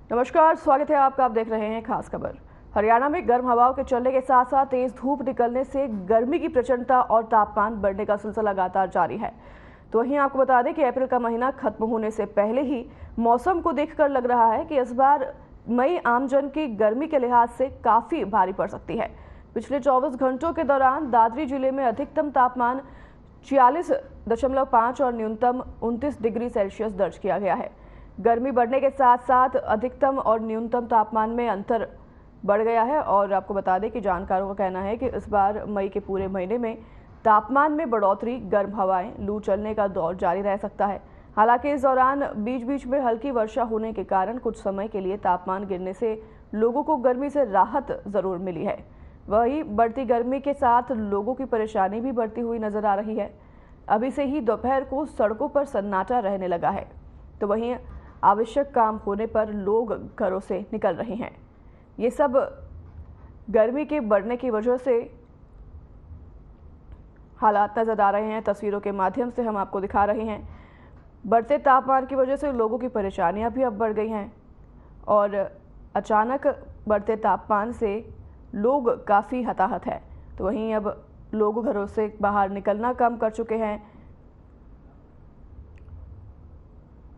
नमस्कार, स्वागत है आपका। आप देख रहे हैं खास खबर। हरियाणा में गर्म हवाओं के चलने के साथ साथ तेज धूप निकलने से गर्मी की प्रचंडता और तापमान बढ़ने का सिलसिला लगातार जारी है। तो वहीं आपको बता दें कि अप्रैल का महीना खत्म होने से पहले ही मौसम को देखकर लग रहा है कि इस बार मई आमजन की गर्मी के लिहाज से काफी भारी पड़ सकती है। पिछले 24 घंटों के दौरान दादरी जिले में अधिकतम तापमान 46.5 और न्यूनतम 29 डिग्री सेल्सियस दर्ज किया गया है। गर्मी बढ़ने के साथ साथ अधिकतम और न्यूनतम तापमान में अंतर बढ़ गया है और आपको बता दें कि जानकारों का कहना है कि इस बार मई के पूरे महीने में तापमान में बढ़ोतरी, गर्म हवाएं, लू चलने का दौर जारी रह सकता है। हालांकि इस दौरान बीच बीच में हल्की वर्षा होने के कारण कुछ समय के लिए तापमान गिरने से लोगों को गर्मी से राहत जरूर मिली है। वहीं बढ़ती गर्मी के साथ लोगों की परेशानी भी बढ़ती हुई नजर आ रही है। अभी से ही दोपहर को सड़कों पर सन्नाटा रहने लगा है, तो वहीं आवश्यक काम होने पर लोग घरों से निकल रहे हैं। ये सब गर्मी के बढ़ने की वजह से हालात नजर आ रहे हैं। तस्वीरों के माध्यम से हम आपको दिखा रहे हैं। बढ़ते तापमान की वजह से लोगों की परेशानियां भी अब बढ़ गई हैं और अचानक बढ़ते तापमान से लोग काफ़ी हताहत हैं। तो वहीं अब लोग घरों से बाहर निकलना कम कर चुके हैं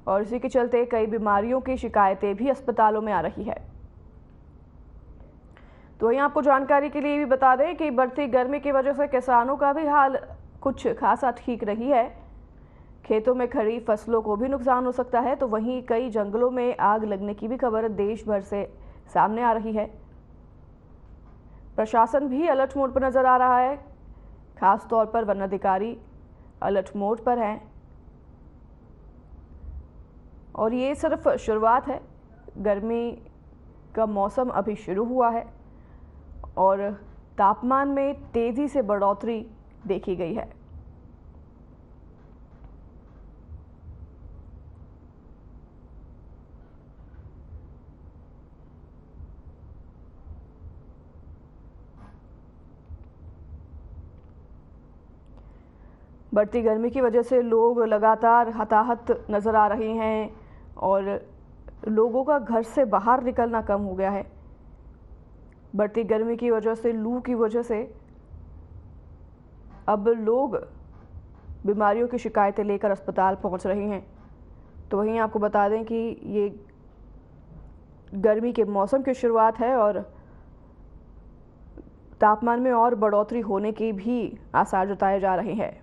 और इसी के चलते कई बीमारियों की शिकायतें भी अस्पतालों में आ रही है। तो वहीं आपको जानकारी के लिए भी बता दें कि बढ़ती गर्मी की वजह से किसानों का भी हाल कुछ खासा ठीक नहीं है। खेतों में खड़ी फसलों को भी नुकसान हो सकता है। तो वहीं कई जंगलों में आग लगने की भी खबर देश भर से सामने आ रही है। प्रशासन भी अलर्ट मोड पर नजर आ रहा है। खास तौर पर वन अधिकारी अलर्ट मोड पर हैं और ये सिर्फ शुरुआत है। गर्मी का मौसम अभी शुरू हुआ है और तापमान में तेजी से बढ़ोतरी देखी गई है। बढ़ती गर्मी की वजह से लोग लगातार हताहत नजर आ रहे हैं और लोगों का घर से बाहर निकलना कम हो गया है। बढ़ती गर्मी की वजह से, लू की वजह से अब लोग बीमारियों की शिकायतें लेकर अस्पताल पहुंच रहे हैं। तो वहीं आपको बता दें कि ये गर्मी के मौसम की शुरुआत है और तापमान में और बढ़ोतरी होने के भी आसार जताए जा रहे हैं।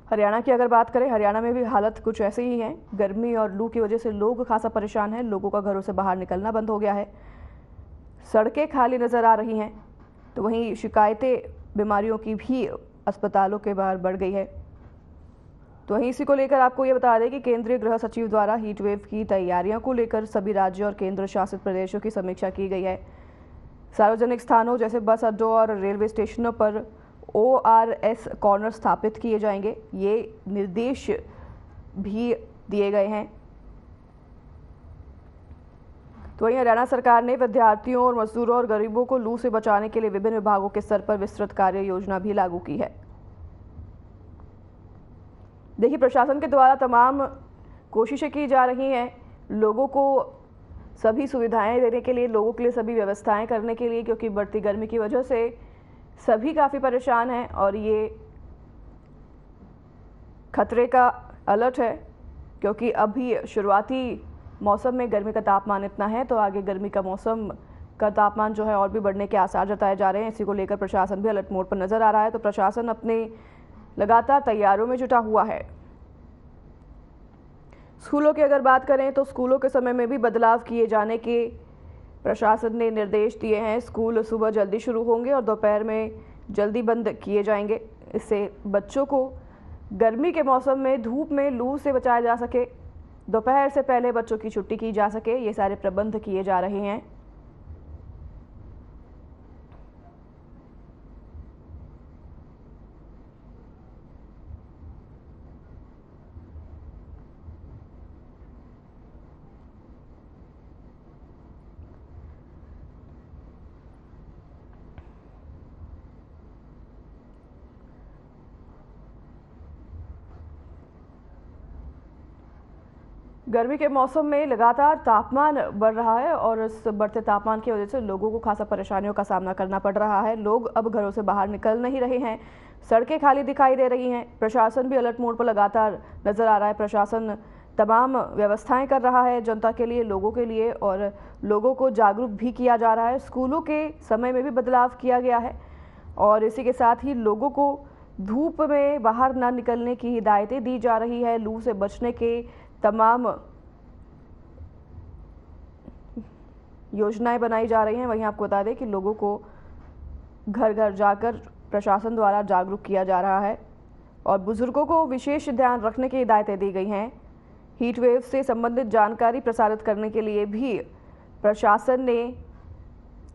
हरियाणा की अगर बात करें, हरियाणा में भी हालत कुछ ऐसे ही है। गर्मी और लू की वजह से लोग खासा परेशान हैं। लोगों का घरों से बाहर निकलना बंद हो गया है। सड़कें खाली नजर आ रही हैं। तो वहीं शिकायतें बीमारियों की भी अस्पतालों के बाहर बढ़ गई है। तो वहीं इसी को लेकर आपको ये बता दें कि केंद्रीय गृह सचिव द्वारा हीट वेव की तैयारियों को लेकर सभी राज्यों और केंद्र शासित प्रदेशों की समीक्षा की गई है। सार्वजनिक स्थानों जैसे बस अड्डों और रेलवे स्टेशनों पर ORS कॉर्नर स्थापित किए जाएंगे। ये निर्देश भी दिए गए हैं। तो वहीं हरियाणा सरकार ने विद्यार्थियों और मजदूरों और गरीबों को लू से बचाने के लिए विभिन्न विभागों के स्तर पर विस्तृत कार्य योजना भी लागू की है। देखिए, प्रशासन के द्वारा तमाम कोशिशें की जा रही हैं लोगों को सभी सुविधाएं देने के लिए, लोगों के लिए सभी व्यवस्थाएं करने के लिए, क्योंकि बढ़ती गर्मी की वजह से सभी काफ़ी परेशान हैं और ये खतरे का अलर्ट है, क्योंकि अभी शुरुआती मौसम में गर्मी का तापमान इतना है, तो आगे गर्मी का मौसम का तापमान जो है और भी बढ़ने के आसार जताए जा रहे हैं। इसी को लेकर प्रशासन भी अलर्ट मोड पर नजर आ रहा है। तो प्रशासन अपने लगातार तैयारियों में जुटा हुआ है। स्कूलों की अगर बात करें तो स्कूलों के समय में भी बदलाव किए जाने के प्रशासन ने निर्देश दिए हैं। स्कूल सुबह जल्दी शुरू होंगे और दोपहर में जल्दी बंद किए जाएंगे। इससे बच्चों को गर्मी के मौसम में धूप में लू से बचाया जा सके, दोपहर से पहले बच्चों की छुट्टी की जा सके, ये सारे प्रबंध किए जा रहे हैं। गर्मी के मौसम में लगातार तापमान बढ़ रहा है और इस बढ़ते तापमान की वजह से लोगों को खासा परेशानियों का सामना करना पड़ रहा है। लोग अब घरों से बाहर निकल नहीं रहे हैं, सड़कें खाली दिखाई दे रही हैं। प्रशासन भी अलर्ट मोड पर लगातार नजर आ रहा है। प्रशासन तमाम व्यवस्थाएं कर रहा है जनता के लिए, लोगों के लिए, और लोगों को जागरूक भी किया जा रहा है। स्कूलों के समय में भी बदलाव किया गया है और इसी के साथ ही लोगों को धूप में बाहर ना निकलने की हिदायतें दी जा रही है। लू से बचने के तमाम योजनाएं बनाई जा रही हैं। वहीं आपको बता दें कि लोगों को घर घर जाकर प्रशासन द्वारा जागरूक किया जा रहा है और बुजुर्गों को विशेष ध्यान रखने की हिदायतें दी गई हैं। हीट वेव से संबंधित जानकारी प्रसारित करने के लिए भी प्रशासन ने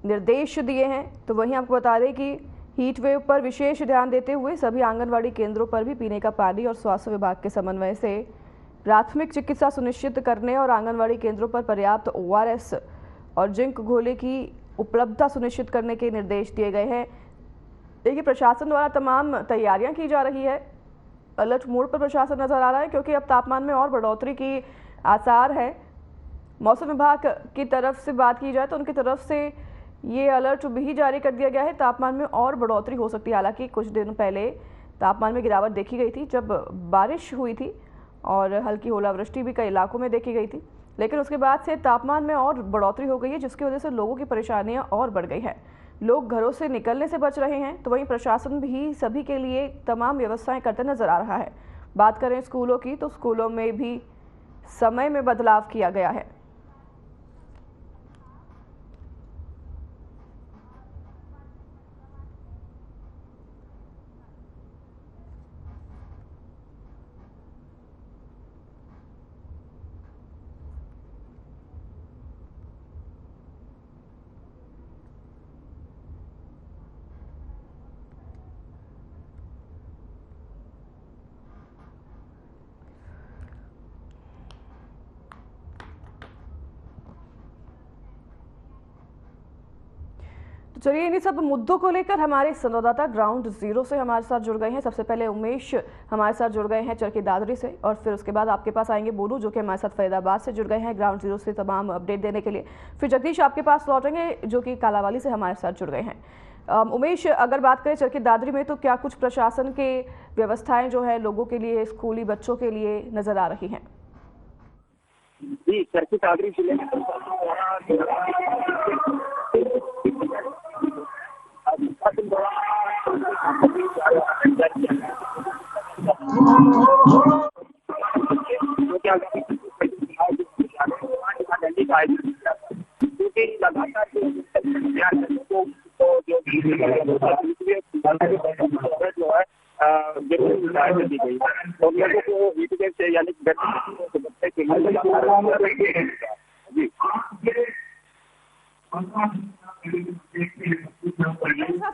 निर्देश दिए हैं। तो वहीं आपको बता दें कि हीट वेव पर विशेष ध्यान देते हुए सभी आंगनवाड़ी केंद्रों पर भी पीने का पानी और स्वास्थ्य विभाग के समन्वय से प्राथमिक चिकित्सा सुनिश्चित करने और आंगनवाड़ी केंद्रों पर पर्याप्त ORS और जिंक घोले की उपलब्धता सुनिश्चित करने के निर्देश दिए गए हैं। देखिए, प्रशासन द्वारा तमाम तैयारियां की जा रही है। अलर्ट मोड पर प्रशासन नजर आ रहा है क्योंकि अब तापमान में और बढ़ोतरी की आसार है। मौसम विभाग की तरफ से बात की जाए तो उनकी तरफ से ये अलर्ट भी जारी कर दिया गया है। तापमान में और बढ़ोतरी हो सकती है। हालांकि कुछ दिन पहले तापमान में गिरावट देखी गई थी जब बारिश हुई थी और हल्की ओलावृष्टि भी कई इलाकों में देखी गई थी, लेकिन उसके बाद से तापमान में और बढ़ोतरी हो गई है, जिसकी वजह से लोगों की परेशानियां और बढ़ गई हैं। लोग घरों से निकलने से बच रहे हैं। तो वहीं प्रशासन भी सभी के लिए तमाम व्यवस्थाएं करते नजर आ रहा है। बात करें स्कूलों की तो स्कूलों में भी समय में बदलाव किया गया है। तो चलिए, इन्हीं सब मुद्दों को लेकर हमारे संवाददाता ग्राउंड जीरो से हमारे साथ जुड़ गए हैं। सबसे पहले उमेश हमारे साथ जुड़ गए हैं चरखी दादरी से, और फिर उसके बाद आपके पास आएंगे बोलू, जो कि हमारे साथ फरीदाबाद से जुड़ गए हैं ग्राउंड जीरो से तमाम अपडेट देने के लिए। फिर जगदीश आपके पास लौटेंगे जो कि कालावाली से हमारे साथ जुड़ गए हैं। उमेश, अगर बात करें चरखी दादरी में तो क्या कुछ प्रशासन के व्यवस्थाएं जो है लोगों के लिए, स्कूली बच्चों के लिए नजर आ रही हैं? जी, चरखी दादरी जिले में दी गई और लोगों को हीट वेव से यानी गर्मी से बचने के लिए जी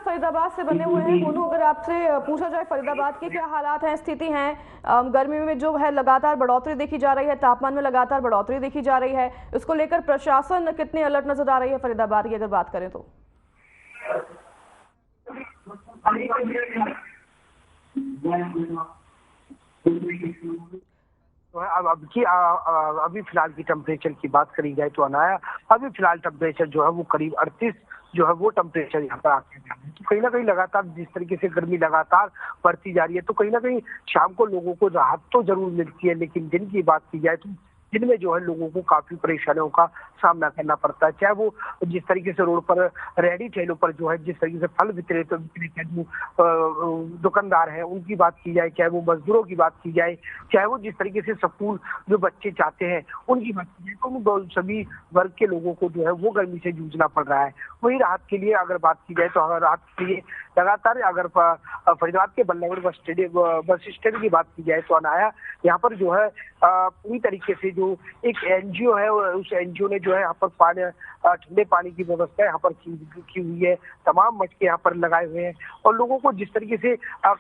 फरीदाबाद से बने हुए हैं बोलू, अगर आपसे पूछा जाए फरीदाबाद के क्या हालात हैं, स्थिति हैं? गर्मी में जो है लगातार बढ़ोतरी देखी जा रही है, तापमान में लगातार बढ़ोतरी देखी जा रही है, इसको लेकर प्रशासन कितनी अलर्ट नजर आ रही है फरीदाबाद की अगर बात करें तो? तो अभी फिलहाल की टेम्परेचर की बात करी जाए तो अनाया अभी फिलहाल टेम्परेचर जो है वो करीब 38 जो है वो टेम्परेचर यहाँ पर आके तो कहीं ना कहीं लगातार जिस तरीके से गर्मी लगातार बढ़ती जा रही है तो कहीं ना कहीं शाम को लोगों को राहत तो जरूर मिलती है, लेकिन दिन की बात की जाए तो दिन में जो है लोगों को काफी परेशानियों का सामना करना पड़ता है। चाहे वो जिस तरीके से रोड पर रेहड़ी ठेलों पर जो है जिस तरीके से फल विक्रेता जो दुकानदार हैं उनकी बात की जाए, चाहे वो मजदूरों की बात की जाए, चाहे वो जिस तरीके से स्कूल जो बच्चे चाहते हैं उनकी बात की जाए, तो उन सभी वर्ग के लोगों को जो है वो गर्मी से जूझना पड़ रहा है। वही राहत के लिए अगर बात की जाए तो अगर राहत के लिए लगातार अगर फरीदाबाद के बल्लभगढ़ बस स्टैंड की बात की जाए तो अनाया यहाँ पर जो है पूरी तरीके से जो एक NGO है उस NGO ने जो है यहाँ पर ठंडे पानी की व्यवस्था यहाँ पर की हुई है। तमाम मटके यहाँ पर लगाए हुए हैं और लोगों को जिस तरीके से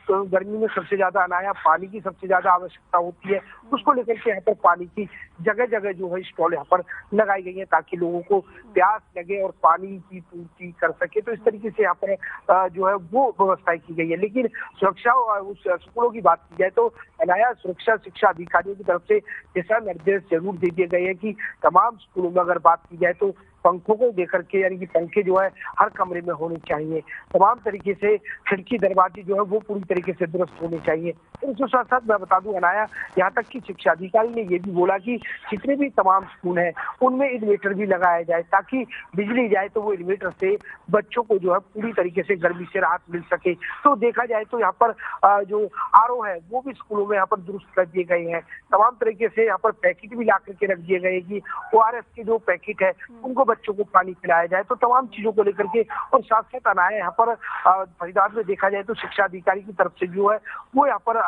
गर्मी में सबसे ज्यादा अनाया पानी की सबसे ज्यादा आवश्यकता होती है उसको लेकर के यहाँ पर पानी की जगह जगह जो है स्टॉल यहाँ पर लगाई गई है ताकि लोगों को प्यास लगे और पानी की पूर्ति कर सके। तो इस तरीके से यहाँ पर जो है वो व्यवस्थाएं की गई है। लेकिन सुरक्षा उस स्कूलों की बात की जाए तो नया सुरक्षा शिक्षा अधिकारियों की तरफ से दिशा निर्देश जरूर दे दिए गए हैं कि तमाम स्कूलों में अगर बात की जाए तो पंखों को देकर के, यानी कि पंखे जो है हर कमरे में होने चाहिए, तमाम तरीके से खिड़की दरवाजे जो है वो पूरी तरीके से दुरुस्त होने चाहिए। इसके साथ साथ मैं बता दूं अनाया, यहाँ तक कि शिक्षा अधिकारी ने ये भी बोला कि जितने भी तमाम स्कूल हैं उनमें इन्वर्टर भी लगाया जाए ताकि बिजली जाए तो वो इन्वर्टर से बच्चों को जो है पूरी तरीके से गर्मी से राहत मिल सके। तो देखा जाए तो यहाँ पर जो आरओ है वो भी स्कूलों में यहाँ पर दुरुस्त कर दिए गए हैं। तमाम तरीके से यहाँ पर पैकेट भी ला करके रख दिए गए कि ORS के जो पैकेट है उनको बच्चों को पानी पिलाया जाए। तो तमाम चीजों को लेकर के और साथ साथ अनाया यहाँ पर फरीदाबाद में देखा जाए तो शिक्षा अधिकारी की तरफ से जो है वो यहाँ पर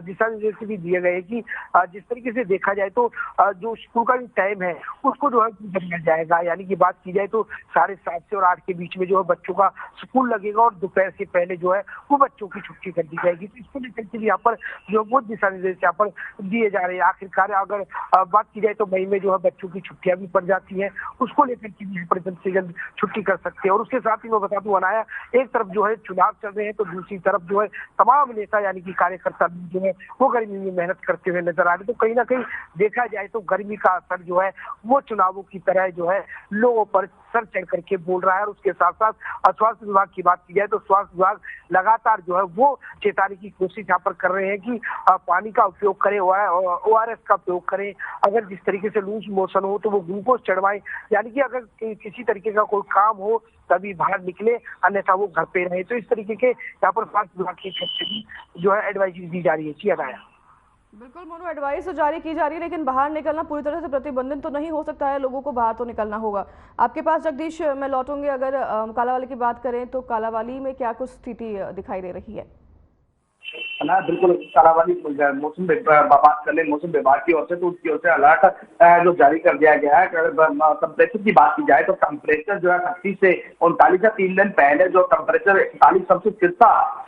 दिशा निर्देश भी दिए गए कि जिस तरीके से देखा जाए तो जो स्कूल का टाइम है उसको जो है बदला जाएगा। यानी कि बात की जाए तो 7:30 से और 8 के बीच में जो है बच्चों का स्कूल लगेगा और दोपहर से पहले जो है वो बच्चों की छुट्टी कर दी जाएगी। तो इसको लेकर के भी यहाँ पर जो वो दिशा निर्देश यहाँ पर दिए जा रहे हैं। आखिरकार अगर बात की जाए तो मई में जो है बच्चों की छुट्टियां भी पड़ जाती हैं, उसको लेकर के भी यहाँ पर जल्द से जल्द छुट्टी कर सकते हैं। और उसके साथ ही मैं बता दूं अनाया, एक तरफ जो है चुनाव चल रहे हैं तो दूसरी तरफ जो है तमाम नेता यानी कि कार्यकर्ता जो है वो गर्मी में मेहनत करते हुए नजर आ रहे। तो कहीं ना कहीं देखा जाए तो गर्मी का असर जो है वो चुनावों की तरह जो है लोगों पर सर चढ़ करके बोल रहा है। और उसके साथ साथ स्वास्थ्य विभाग की बात की जाए तो स्वास्थ्य विभाग लगातार जो है वो चेताने की कोशिश यहाँ पर कर रहे हैं कि पानी का उपयोग करें, ORS का उपयोग करें। अगर जिस तरीके से लूज मोशन हो तो वो ग्लूकोज चढ़वाएं, यानी कि अगर किसी तरीके का कोई काम हो तभी बाहर निकले, अन्यथा वो घर पे रहे। तो इस तरीके के यहाँ पर स्वास्थ्य विभाग की तरफ से भी जो है एडवाइजरी दी जा रही है। जी अनाया। बिल्कुल मोनू, एडवाइस तो जारी की जा रही है लेकिन बाहर निकलना पूरी तरह से प्रतिबंधित तो नहीं हो सकता है, लोगों को बाहर तो निकलना होगा। आपके पास जगदीश मैं लौटूंगी। अगर कालावाली की बात करें तो कालावाली में क्या कुछ स्थिति दिखाई दे रही है? ना बिल्कुल कालावाली मौसम बात कर ले मौसम विभाग की ओर से तो उसकी ओर से अलर्ट जो जारी कर दिया गया है। अगर टेम्परेचर की बात की जाए तो टेम्परेचर जो है 38 से 39 या 3 दिन पहले जो टेम्परेचर 41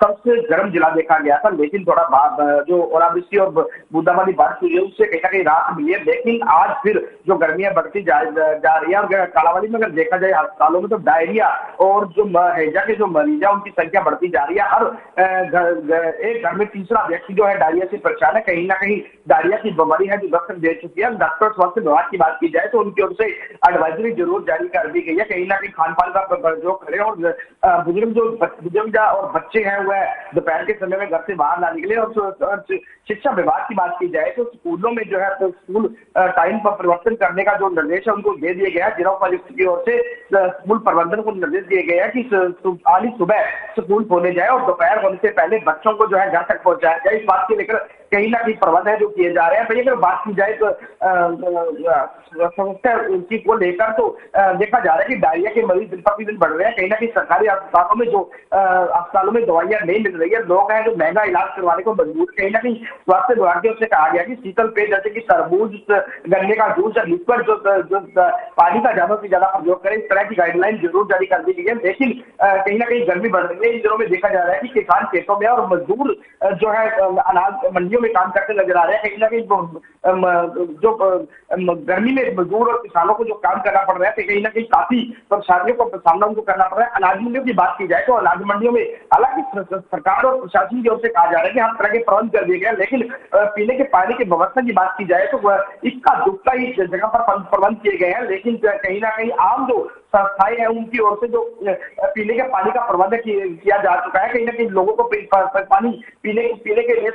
सबसे गर्म जिला देखा गया था। लेकिन थोड़ा जो ओलावृष्टि और बूंदाबांदी बारिश हुई है उससे कहीं ना कहीं राहत मिली है। लेकिन आज फिर जो गर्मियां बढ़ती जा रही है। और कालावाली में अगर देखा जाए अस्पतालों में तो डायरिया और जो हैजा के जो मरीज है उनकी संख्या बढ़ती जा रही है। हर एक घर में तीसरा व्यक्ति जो है डायरिया से परेशान है। कहीं ना कहीं डायरिया की बीमारी है जो दस्तक दे चुकी है। डॉक्टर स्वास्थ्य विभाग की बात की जाए तो उनकी ओर से एडवाइजरी जरूर जारी कर दी गई है। कहीं ना कहीं खान पान का प्रयोग करें और बुजुर्ग और बच्चे हैं वह दोपहर के समय में घर से बाहर ना निकले। और शिक्षा विभाग की बात की जाए तो स्कूलों में जो है तो स्कूल टाइम पर परिवर्तन करने का जो निर्देश है उनको दे दिए गया है। जिला उपायुक्त की ओर से स्कूल प्रबंधन को निर्देश दिए गए हैं कि आज सुबह स्कूल खोले जाए और दोपहर होने से पहले बच्चों को जो है घर तक पहुंचाया जाए। इस बात को लेकर कहीं ना कहीं प्रबंध है जो किए जा रहे हैं। भाई अगर बात की जाए तो समस्या उनकी को लेकर तो देखा जा रहा है कि डायरिया के मरीज दिन प्रतिदिन बढ़ रहे हैं। कहीं ना कहीं सरकारी अस्पतालों में दवाइयां नहीं मिल रही है। लोग हैं जो महंगा इलाज करवाने को मजबूर। कहीं ना कहीं स्वास्थ्य विभाग की ओर से कहा गया कि शीतल पेय जैसे कि तरबूज, गन्ने का जूस या लिक्विड जो पानी का ज्यादा से ज्यादा प्रयोग करें, इस तरह की गाइडलाइन जरूर जारी कर दी गई है। लेकिन कहीं ना कहीं गर्मी बढ़ रही है। इन दिनों में देखा जा रहा है कि किसान खेतों में और मजदूर जो है अनाज मंडियों में काम करते नजर आ रहे हैं। कहीं ना कहीं जो गर्मी में मजदूर और किसानों को जो काम करना पड़ रहा है कहीं ना कहीं काफी परेशानियों का सामना उनको करना पड़ रहा है। अनाज मंडियों की बात की जाए तो अनाज मंडियों में हालांकि सरकार और प्रशासन की ओर से कहा जा रहा है कि हर तरह के प्रबंध कर दिए गए, लेकिन पीने के पानी की व्यवस्था की बात की जाए तो इसका दुक्का ही जगह पर प्रबंध किए गए हैं। लेकिन कहीं ना कहीं आम जो संस्थाएं हैं उनकी ओर से जो पीने के पानी का प्रबंध किया जा चुका है। कहीं ना कहीं लोगों को पानी पीने के लिए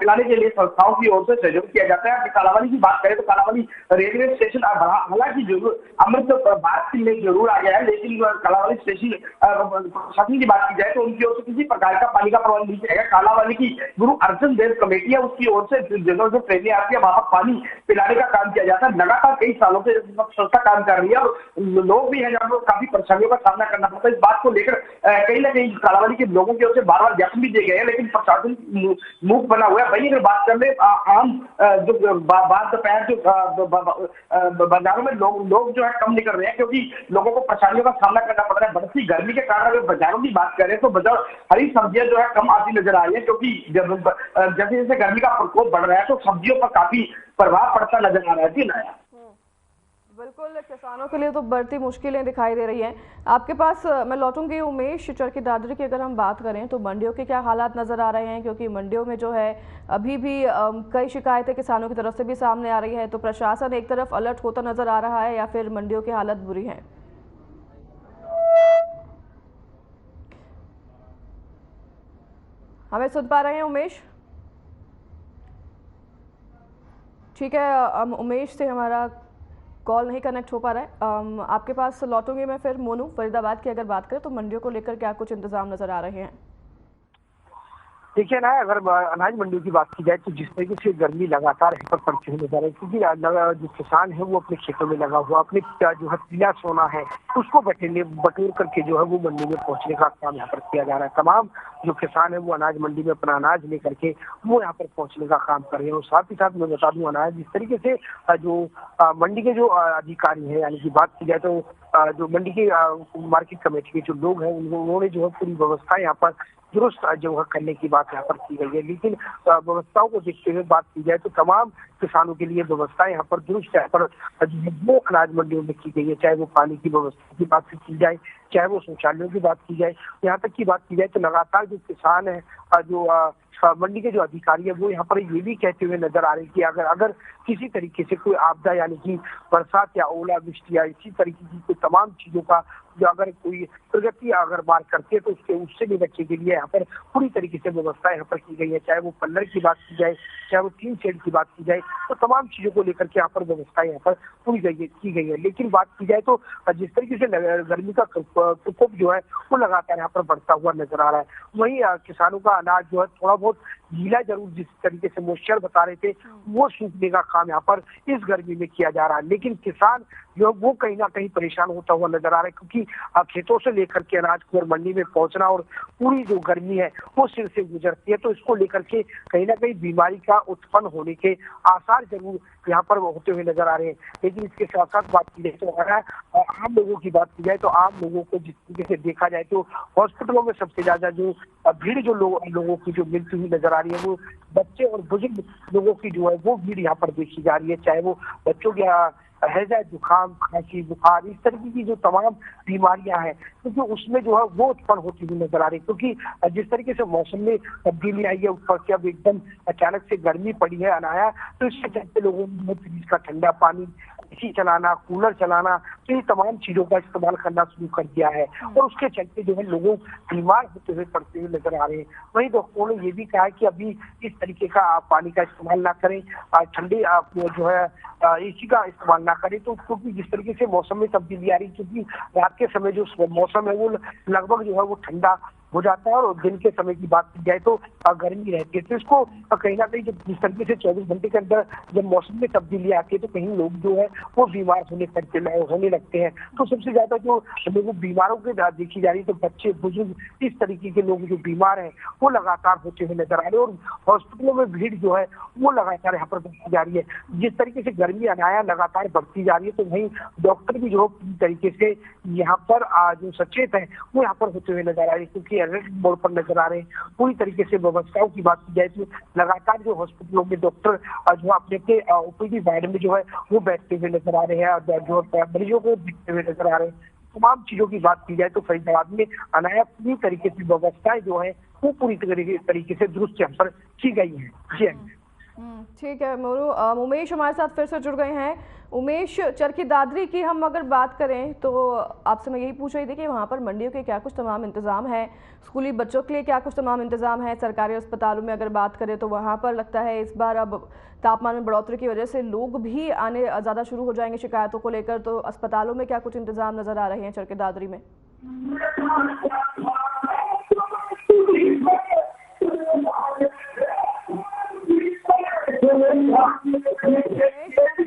पिलाने के लिए संस्थाओं की ओर से सहयोग किया जाता है। कालावाली की बात करें तो कालावाली रेलवे स्टेशन हालांकि जरूर अमृत बात में जरूर आ गया है, लेकिन कालावाली स्टेशन प्रशासन की बात की जाए तो उनकी ओर से किसी प्रकार का पानी का प्रबंध नहीं किया गया। कालावाली की गुरु अर्जुन देव कमेटी है उसकी ओर से जगह जो ट्रेनें आती है वहां पर पानी पिलाने का काम किया जाता है। लगातार कई सालों से संस्था काम कर रही है और लोग भी है हैं जहाँ पर काफी परेशानियों का सामना करना पड़ता है। इस बात को लेकर कहीं ना कहीं कालांवाली के लोगों की ओर से बार बार ज्ञापन भी दिए गए हैं, लेकिन प्रशासन मूक बना हुआ है। वहीं अगर बात कर ले आम जो बाद दोपहर जो बाजारों में लोग जो है कम निकल रहे हैं, क्योंकि लोगों को परेशानियों का सामना करना पड़ रहा है। बढ़ती गर्मी के कारण अगर बाजारों की बात करें तो बाजार हरी सब्जियां जो है कम आती नजर आ रही है, क्योंकि जैसे जैसे गर्मी का प्रकोप बढ़ रहा है तो सब्जियों पर काफी प्रभाव पड़ता नजर आ रहा है। जी नया बिल्कुल, किसानों के लिए तो बढ़ती मुश्किलें दिखाई दे रही हैं। आपके पास मैं लौटूंगी उमेश। चरखी दादरी की अगर हम बात करें तो मंडियों के क्या हालात नजर आ रहे हैं, क्योंकि मंडियों में जो है अभी भी कई शिकायतें किसानों की तरफ से भी सामने आ रही है, तो प्रशासन एक तरफ अलर्ट होता नजर आ रहा है या फिर मंडियों की हालत बुरी है? हमें सुन पा रहे हैं उमेश? ठीक है, उमेश से हमारा कॉल नहीं कनेक्ट हो पा रहा है। आपके पास लौटूंगी मैं फिर। मोनू, फरीदाबाद की अगर बात करें तो मंडियों को लेकर क्या कुछ इंतजाम नजर आ रहे हैं? देखिए ना, अगर अनाज मंडियों की बात की जाए तो जिस तरीके से गर्मी लगातार यहाँ पर पड़ती हुई नजर है, क्योंकि जो किसान है वो अपने खेतों में लगा हुआ अपने जो है पीला सोना है उसको बटोर करके जो है वो मंडी में पहुंचने का काम यहाँ पर किया जा रहा है। तमाम जो किसान है वो अनाज मंडी में अपना अनाज लेकर के वो यहाँ पर पहुंचने का काम कर रहे हैं। और साथ ही साथ मैं बता दूं, अनाज जिस तरीके से जो मंडी के जो अधिकारी है, यानी कि बात की जाए तो जो मंडी के मार्केट कमेटी के जो लोग हैं उन्होंने जो है पूरी व्यवस्था यहाँ पर दुरुस्त जो है करने की बात यहाँ पर की गई है। लेकिन व्यवस्थाओं को देखते हुए बात की जाए तो तमाम किसानों के लिए व्यवस्था यहाँ पर दुरुस्त यहाँ पर वो अनाज मंडियों में की गई है, चाहे वो पानी की व्यवस्था की बात की जाए, चाहे वो शौचालयों की बात की जाए, यहाँ तक की बात की जाए तो लगातार जो किसान है जो मंडी के जो अधिकारी है वो यहाँ पर ये भी कहते हुए नजर आ रहे हैं कि अगर किसी तरीके से कोई आपदा यानी कि बरसात या ओलावृष्टि या इसी तरीके की कोई तमाम चीजों का जो अगर कोई प्रगति अगर बात करती है तो उससे भी बचने के लिए यहाँ पर पूरी तरीके से व्यवस्था यहाँ पर की गई है। चाहे वो पल्लर की बात की जाए, चाहे वो टीन शेड की बात की जाए, तो तमाम चीजों को लेकर के यहाँ पर व्यवस्था यहाँ पर पूरी की गई है। लेकिन बात की जाए तो जिस तरीके से गर्मी का प्रकोप जो है वो लगातार यहाँ पर बढ़ता हुआ नजर आ रहा है। वहीं किसानों का अनाज जो है थोड़ा बहुत गीला जरूर जिस तरीके से मोइस्चर बता रहे थे वो सूखने का काम यहाँ पर इस गर्मी में किया जा रहा है। लेकिन किसान जो वो कहीं ना कहीं परेशान होता हुआ नजर आ रहा है, क्योंकि खेतों से लेकर के अनाज को मंडी में पहुंचना और पूरी जो गर्मी है वो सिर से गुजरती है, तो इसको लेकर के कहीं ना कहीं बीमारी का उत्पन्न होने के आसार जरूर यहाँ पर होते हुए नजर आ रहे हैं। लेकिन इसके साथ साथ बात की जाए तो अगर आम लोगों की बात की जाए तो आम लोगों को जिस तरीके से देखा जाए तो हॉस्पिटलों में सबसे ज्यादा जो भीड़ जो लोगों की जो मिलती हुई नजर आ रही है वो बच्चे और बुजुर्ग लोगों की जो है वो भीड़ यहाँ पर देखी जा रही है। चाहे वो बच्चों की हैजा, जुकाम, खांसी, बुखार, इस तरीके की जो तमाम बीमारियां हैं क्योंकि उसमें जो है वो उत्पन्न होती हुई नजर आ रही है। क्योंकि जिस तरीके से मौसम में तब्दीली आई है, ऊपर से अब एकदम अचानक से गर्मी पड़ी है अनाया, तो इसके चलते लोगों ने फ्रिज का ठंडा पानी, एसी चलाना, कूलर चलाना, तो ये तमाम चीजों का इस्तेमाल करना शुरू कर दिया है और उसके चलते जो है लोगों बीमार होते हुए पड़ते हुए नजर आ रहे हैं। वहीं डॉक्टरों ने ये भी कहा है कि अभी इस तरीके का आप पानी का इस्तेमाल ना करें, ठंडे आप जो है एसी का इस्तेमाल ना करें, तो क्योंकि जिस तरीके से मौसम में तब्दीली आ रही है, क्योंकि रात के समय जो मौसम है वो लगभग जो है वो ठंडा हो जाता है और दिन के समय की बात की जाए तो गर्मी रहती है। तो इसको कहीं ना कहीं जब जिस तरीके से 24 घंटे के अंदर जब मौसम में तब्दीली आती है तो कहीं लोग जो है वो बीमार होने लगते हैं। तो सबसे ज्यादा जो लोग बीमारों के देखी जा रही है तो बच्चे, बुजुर्ग, इस तरीके के लोग जो बीमार हैं वो लगातार होते हुए नजर आ रहे हैं और हॉस्पिटलों में भीड़ जो है वो लगातार यहाँ पर बढ़ती जा रही है। जिस तरीके से गर्मी अनाया लगातार बढ़ती जा रही है तो वहीं डॉक्टर भी जो पूरी तरीके से यहाँ पर जो सचेत है वो यहाँ पर होते हुए नजर आ रहे हैं, क्योंकि अलर्ट मोड पर नजर आ रहे हैं। पूरी तरीके से व्यवस्थाओं की बात की जाए तो लगातार जो हॉस्पिटलों में डॉक्टर जो अपने ओपीडी वार्ड में जो है वो बैठते हुए नजर आ रहे हैं और जो मरीजों को देखते हुए नजर आ रहे हैं। तमाम चीजों की बात की जाए तो फरीदाबाद में अनाया पूरी तरीके से व्यवस्थाएं जो है वो पूरी तरीके से दुरुस्त यहाँ पर की गई है। जी ठीक है मोरू। उमेश हमारे साथ फिर से जुड़ गए हैं। उमेश, चरखी दादरी की हम अगर बात करें तो आपसे मैं यही पूछ रही थी कि वहाँ पर मंडियों के क्या कुछ तमाम इंतज़ाम है, स्कूली बच्चों के लिए क्या कुछ तमाम इंतज़ाम है, सरकारी अस्पतालों में अगर बात करें तो वहाँ पर लगता है इस बार अब तापमान में बढ़ोतरी की वजह से लोग भी आने ज़्यादा शुरू हो जाएंगे शिकायतों को लेकर, तो अस्पतालों में क्या कुछ इंतज़ाम नज़र आ रहे हैं चरखी दादरी में?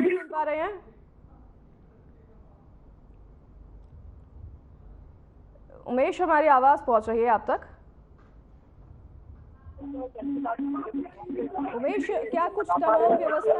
सुन पा रहे हैं? उमेश, हमारी आवाज पहुंच रही है आप तक? उमेश, क्या कुछ तमाम व्यवस्था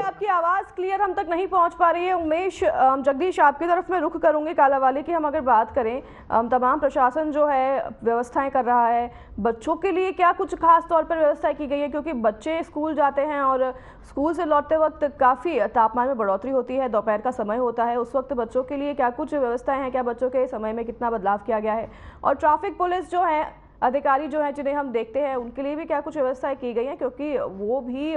आपकी आवाज क्लियर हम तक नहीं पहुंच पा रही है उमेश। जगदीश, आपकी तरफ में रुख करूंगी। कालांवाली की हम अगर बात करें, तमाम प्रशासन जो है व्यवस्थाएं कर रहा है, बच्चों के लिए क्या कुछ खास तौर पर व्यवस्था की गई है? क्योंकि बच्चे स्कूल जाते हैं और स्कूल से लौटते वक्त काफ़ी तापमान में बढ़ोतरी होती है, दोपहर का समय होता है, उस वक्त बच्चों के लिए क्या कुछ व्यवस्थाएं हैं? क्या बच्चों के समय में कितना बदलाव किया गया है? और ट्रैफिक पुलिस जो है, अधिकारी जो हैं जिन्हें हम देखते हैं, उनके लिए भी क्या कुछ व्यवस्थाएं की गई हैं? क्योंकि वो भी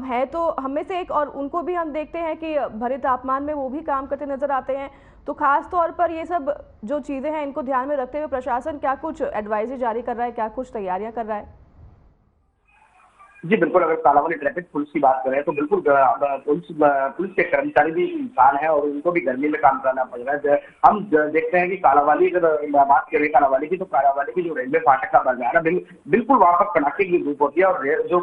है तो हम में से एक, और उनको भी हम देखते हैं कि भरे तापमान में वो भी काम करते नजर आते हैं। तो खास तौर पर ये सब जो चीज़ें हैं, इनको ध्यान में रखते हुए प्रशासन क्या कुछ एडवाइजरी जारी कर रहा है, क्या कुछ तैयारियां कर रहा है? जी बिल्कुल, अगर कालांवाली ट्रैफिक पुलिस की बात करें तो बिल्कुल पुलिस के कर्मचारी भी इंसान है और उनको भी गर्मी में काम करना पड़ रहा है। हम देखते हैं कि कालांवाली, अगर बात करें कालांवाली की, तो कालांवाली की जो रेलवे फाटक का बाजार है बिल्कुल वहां पर कड़ाके की धूप होती है और जो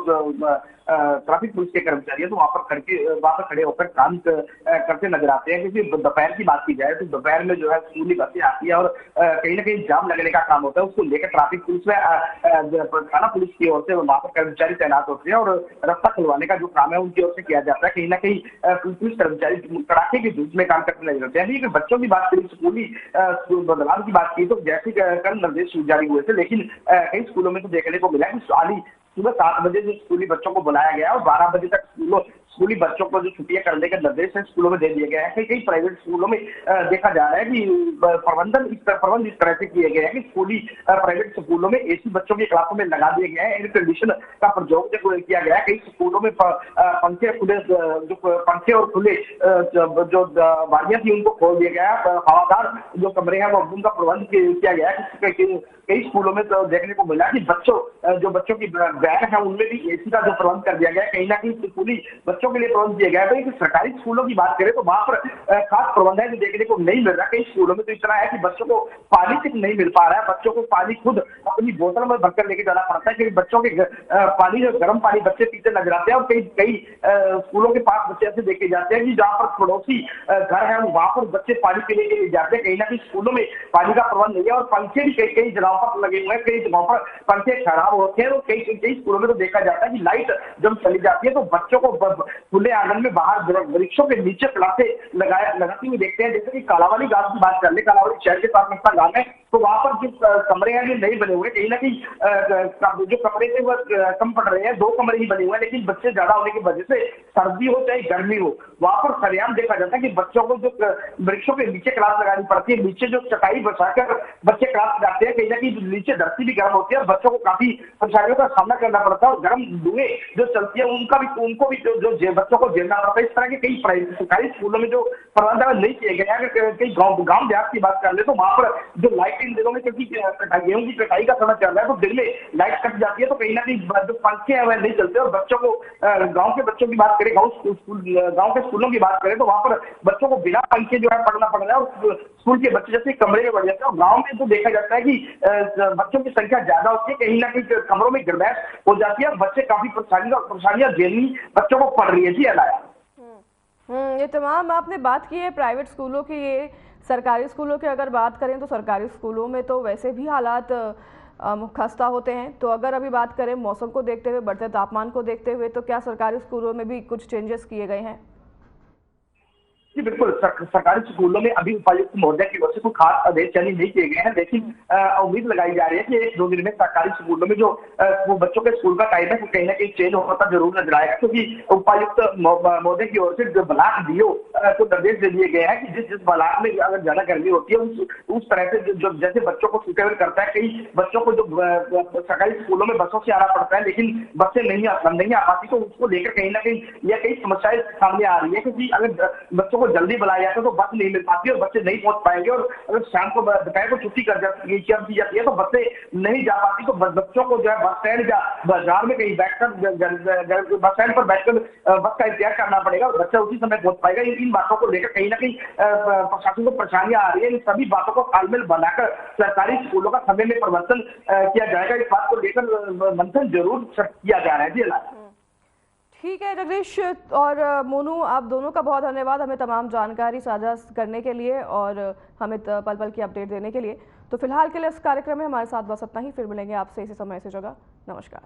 ट्रैफिक पुलिस के कर्मचारी है तो वहां पर खड़े होकर काम करते नजर आते हैं। क्योंकि दोपहर की बात की जाए तो दोपहर में जो है स्कूली बसें आती है और कहीं ना कहीं जाम लगने का काम होता है, उसको लेकर ट्रैफिक पुलिस में थाना पुलिस की ओर से वहां पर कर्मचारी तैनात होते हैं और रास्ता खुलवाने का जो काम है उनकी ओर से किया जाता है। कहीं ना कहीं पुलिस कर्मचारी कड़ाके की धूप में काम करते नजर आते हैं। लेकिन बच्चों की बात करें, स्कूली बदलाव की बात की तो जैसे कल निर्देश जारी हुए थे, लेकिन कई स्कूलों में तो देखने को मिला कि सुबह 7 बजे जो स्कूली बच्चों को बुलाया गया और 12 बजे तक स्कूली बच्चों को जो छुट्टियां करने के निर्देश है स्कूलों में दे दिए गए हैं। कई प्राइवेट स्कूलों में देखा जा रहा है कि प्रबंध इस तरह से किए गए हैं कि स्कूली प्राइवेट स्कूलों में एसी बच्चों की क्लासों में लगा दिए गए हैं, एयर कंडीशन का प्रयोग किया गया है। कई स्कूलों में पंखे और खुले जो बारियां थी उनको खोल दिया गया है, हवादार जो कमरे हैं वो उनका प्रबंध किया गया है। कई स्कूलों में तो देखने को मिला कि बच्चों की बैग है उनमें भी एसी का जो प्रबंध कर दिया गया है, कहीं ना कहीं स्कूली बच्चों के लिए प्रबंध किया गया है। तो सरकारी स्कूलों की बात करें तो वहां पर खास प्रबंध है जो देखने को नहीं मिल रहा। कई स्कूलों में तो इतना है कि बच्चों को पानी तक नहीं मिल पा रहा है, बच्चों को पानी खुद अपनी बोतल में भरकर लेके जाना पड़ता है क्योंकि बच्चों के पानी जो गर्म पानी बच्चे पीते नजर आते हैं। और कई स्कूलों के पास बच्चे ऐसे देखे जाते हैं कि जहाँ पर पड़ोसी घर है वहां पर बच्चे पानी पीने के लिए जाते हैं। कहीं ना कहीं स्कूलों में पानी का प्रबंध नहीं है और पंखे भी कई जगहों पर लगे हुए हैं, कई जगहों पर पंखे खराब होते हैं। और कई स्कूलों में तो देखा जाता है कि लाइट जब चली जाती है तो बच्चों को खुले आंगन में बाहर वृक्षों के नीचे क्लासे लगाती हुई देखते हैं। जैसे कि कालांवाली गांव की बात कर ले, कालांवाली शहर के साथ लगता गांव है, तो वहां पर जो कमरे हैं नहीं बने हुए, कहीं ना कहीं जो कमरे थे वो कम पड़ रहे हैं, 2 कमरे ही बने हुए हैं। लेकिन बच्चे ज्यादा होने की वजह से सर्दी हो चाहे गर्मी हो, वहां पर सरेआम देखा जाता है कि बच्चों को जो वृक्षों के नीचे क्लास लगानी पड़ती है, नीचे जो चटाई बचाकर बच्चे क्लास लगाते हैं। कहीं ना कहीं नीचे धरती भी गर्म होती है और बच्चों को काफी परेशानियों का सामना करना पड़ता है और गर्म धुएं जो चलती है उनको भी जो बच्चों को झेलना पड़ता है। इस तरह के कई सरकारी स्कूलों में जो प्रबंध नहीं किए गए हैं। अगर कई गाँव देहात की बात कर ले तो वहां पर जो लाइट इन दिनों में, क्योंकि गेहूं की कटाई का समय चल रहा है तो दिन में लाइट कट जाती है, तो कहीं ना कहीं जो पंखे हैं वह नहीं चलते। और बच्चों को गांव के बच्चों की बात करें, गांव के स्कूलों की बात करें तो वहां पर बच्चों को बिना पंखे जो है पढ़ना पड़ रहा है और स्कूल के बच्चे जैसे कमरे में बढ़ जाते हैं। और गाँव में तो देखा जाता है कि बच्चों की संख्या ज्यादा होती है, कहीं ना कहीं कमरों में गिरबैठ हो जाती है और बच्चे काफी परेशानियां झेलनी बच्चों को पड़ रही है। जी अलाया ये तमाम आपने बात की है प्राइवेट स्कूलों की। ये सरकारी स्कूलों की अगर बात करें तो सरकारी स्कूलों में तो वैसे भी हालात खस्ता होते हैं। तो अगर अभी बात करें मौसम को देखते हुए, बढ़ते तापमान को देखते हुए, तो क्या सरकारी स्कूलों में भी कुछ चेंजेस किए गए हैं? जी बिल्कुल, सरकारी स्कूलों में अभी उपायुक्त महोदय की ओर से कोई खास आदेश जारी नहीं किए गए हैं, लेकिन उम्मीद लगाई जा रही है कि 1-2 दिन में सरकारी स्कूलों में जो वो बच्चों के स्कूल का टाइम है वो कहीं ना कहीं चेंज होता जरूर नजर आएगा। क्योंकि उपायुक्त महोदय की ओर से जो ब्लॉक डीओ को निर्देश दे दिए गए हैं कि जिस ब्लॉक में अगर ज्यादा गर्मी होती है उस तरह से जो जैसे बच्चों को सुटेबल करता है। कई बच्चों को जो सरकारी स्कूलों में बसों से आना पड़ता है लेकिन बसें नहीं आ पाती, तो उसको लेकर कहीं ना कहीं यह कई समस्याएं सामने आ रही है। क्योंकि अगर बच्चों को को जल्दी बुलाया जाता है तो बस नहीं मिल पाती और बच्चे नहीं पहुंच पाएंगे। और अगर शाम को दोपहर को छुट्टी कर दी जाती है तो बसें नहीं जा पाती, तो बच्चों को जो है बस स्टैंड या बाजार में कहीं बैठकर बस स्टैंड पर बैठकर बस का इंतजार करना पड़ेगा और बच्चा उसी समय पहुंच पाएगा। इन बातों को लेकर कहीं ना कहीं प्रशासन को परेशानियां आ रही है। इन सभी बातों को तालमेल बनाकर सरकारी स्कूलों का समय में परिवर्तन किया जाएगा। इस बात को लेकर मंथन जरूर किया जा रहा है। जी ठीक है जगदीश और मोनू, आप दोनों का बहुत धन्यवाद हमें तमाम जानकारी साझा करने के लिए और हमें पल पल की अपडेट देने के लिए। तो फिलहाल के लिए इस कार्यक्रम में हमारे साथ बस इतना ही, फिर मिलेंगे आपसे इसी समय इसी जगह। नमस्कार।